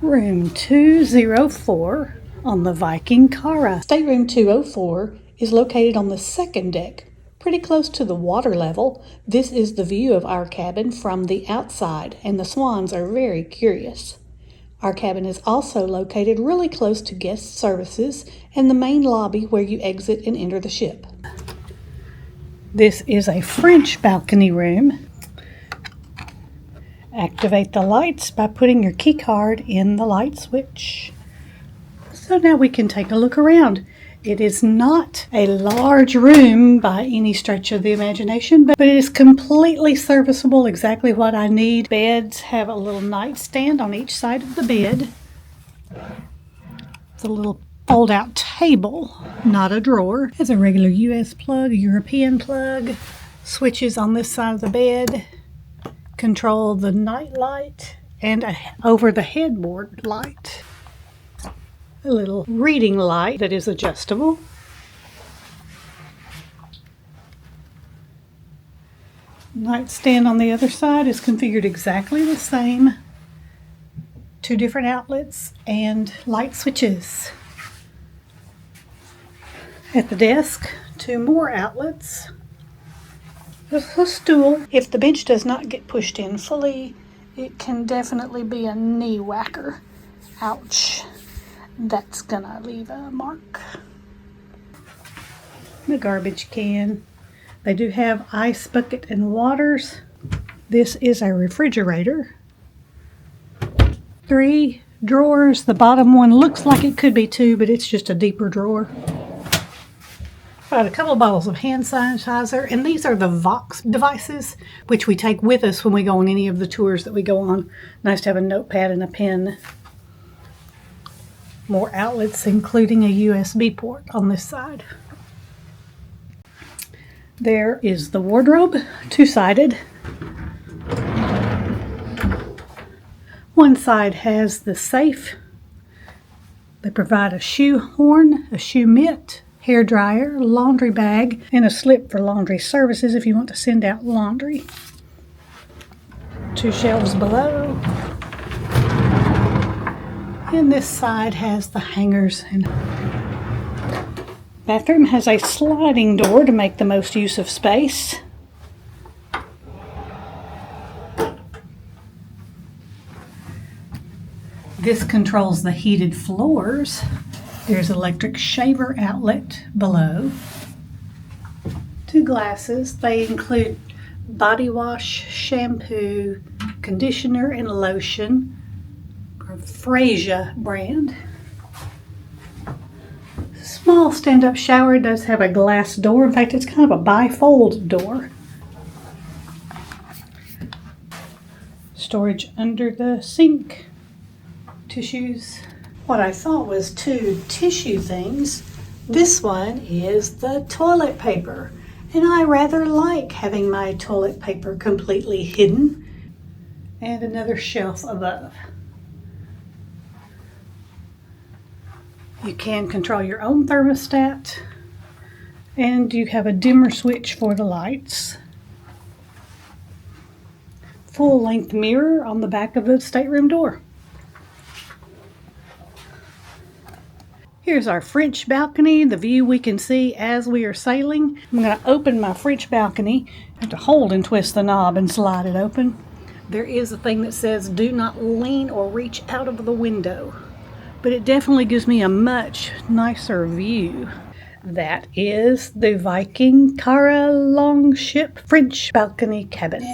Room 204 on the Viking Kara. Stateroom 204 is located on the second deck, pretty close to the water level. This is the view of our cabin from the outside, and the swans are very curious. Our cabin is also located really close to guest services and the main lobby where you exit and enter the ship. This is a French balcony room. Activate the lights by putting your key card in the light switch. So now we can take a look around. It is not a large room by any stretch of the imagination, but it is completely serviceable, exactly what I need. Beds have a little nightstand on each side of the bed. It's a little fold-out table, not a drawer. Has a regular US plug, a European plug. Switches on this side of the bed control the night light and over the headboard light. A little reading light that is adjustable. Nightstand on the other side is configured exactly the same. 2 different outlets and light switches. At the desk, 2 more outlets. There's a stool. If the bench does not get pushed in fully, it can definitely be a knee whacker. Ouch. That's gonna leave a mark. The garbage can. They do have ice bucket and waters. This is a refrigerator. 3 drawers. The bottom one looks like it could be 2, but it's just a deeper drawer. Got a couple of bottles of hand sanitizer, and these are the Vox devices, which we take with us when we go on any of the tours that we go on. Nice to have a notepad and a pen. More outlets, including a USB port on this side. There is the wardrobe, 2-sided. One side has the safe. They provide a shoe horn, a shoe mitt, hair dryer, laundry bag, and a slip for laundry services if you want to send out laundry. 2 shelves below. And this side has the hangers. And bathroom has a sliding door to make the most use of space. This controls the heated floors. There's electric shaver outlet below. 2 glasses. They include body wash, shampoo, conditioner, and lotion. Frasia brand. Small stand-up shower. It does have a glass door. In fact, it's kind of a bifold door. Storage under the sink. Tissues. What I thought was 2 tissue things. This one is the toilet paper, and I rather like having my toilet paper completely hidden. And another shelf above. You can control your own thermostat, and you have a dimmer switch for the lights. Full-length mirror on the back of the stateroom door. Here's our French balcony, the view we can see as we are sailing. I'm going to open my French balcony. I have to hold and twist the knob and slide it open. There is a thing that says do not lean or reach out of the window, but it definitely gives me a much nicer view. That is the Viking Kara Longship French balcony cabin.